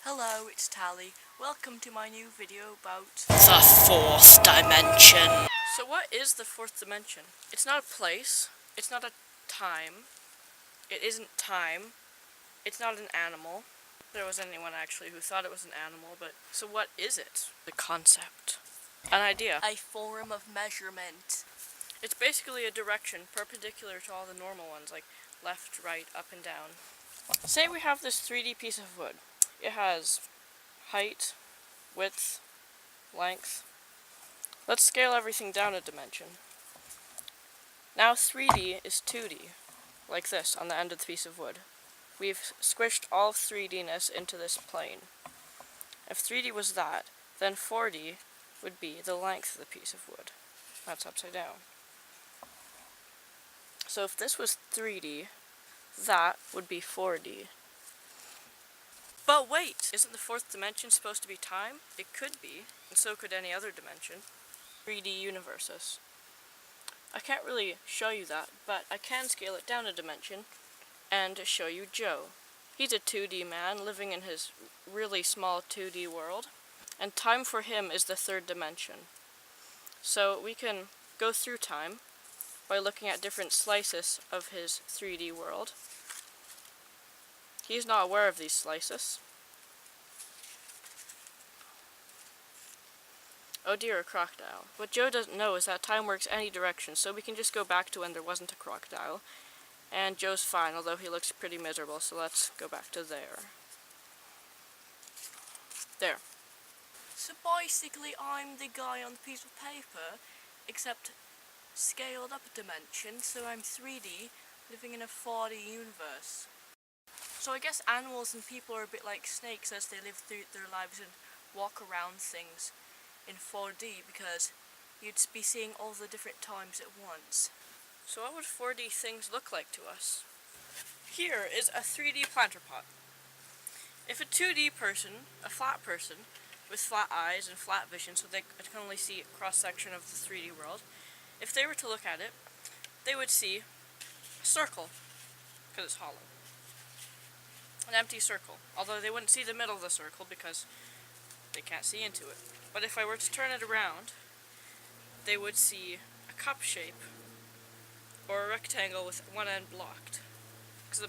Hello, it's Tally. Welcome to my new video about the fourth dimension. So what is the fourth dimension? It's not a place, it's not a time, it isn't time, it's not an animal. There was anyone actually who thought it was an animal, but so what is it? The concept. An idea. A form of measurement. It's basically a direction perpendicular to all the normal ones, like left, right, up, and down. Say we have this 3D piece of wood. It has height, width, length. Let's scale everything down a dimension. Now 3D is 2D, like this on the end of the piece of wood. We've squished all 3D-ness into this plane. If 3D was that, then 4D would be the length of the piece of wood. That's upside down. So if this was 3D, that would be 4D. But wait! Isn't the fourth dimension supposed to be time? It could be, and so could any other dimension. 3D universes. I can't really show you that, but I can scale it down a dimension and show you Joe. He's a 2D man living in his really small 2D world, and time for him is the third dimension. So we can go through time by looking at different slices of his 3D world. He's not aware of these slices. Oh dear, a crocodile. What Joe doesn't know is that time works any direction, so we can just go back to when there wasn't a crocodile. And Joe's fine, although he looks pretty miserable, so let's go back to there. There. So basically I'm the guy on the piece of paper, except scaled up a dimension, so I'm 3D, living in a 4D universe. So I guess animals and people are a bit like snakes as they live through their lives and walk around things in 4D, because you'd be seeing all the different times at once. So what would 4D things look like to us? Here is a 3D planter pot. If a 2D person, a flat person, with flat eyes and flat vision so they can only see a cross-section of the 3D world, if they were to look at it, they would see a circle, because it's hollow. An empty circle, although they wouldn't see the middle of the circle because they can't see into it. But if I were to turn it around, they would see a cup shape or a rectangle with one end blocked. Because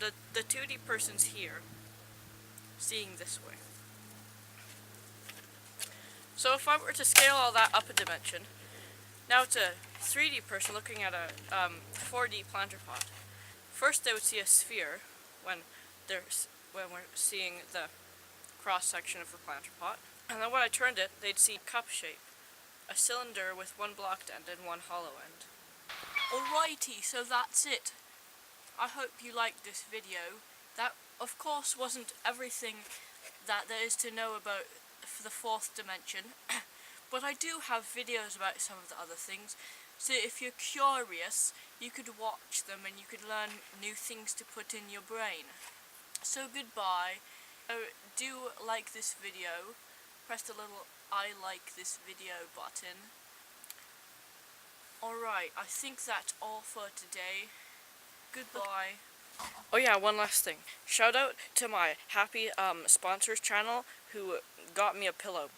the 2D person's here, seeing this way. So if I were to scale all that up a dimension, now it's a 3D person looking at a 4D planter pot. First they would see a sphere when we're seeing the cross-section of the planter pot. And then when I turned it, they'd see cup shape, a cylinder with one blocked end and one hollow end. Alrighty, so that's it. I hope you liked this video. That, of course, wasn't everything that there is to know about the fourth dimension, but I do have videos about some of the other things, so if you're curious, you could watch them and you could learn new things to put in your brain. So goodbye. Do like this video. Press the little I like this video button. Alright, I think that's all for today. Goodbye. Oh yeah, one last thing. Shout out to my happy sponsors channel who got me a pillow.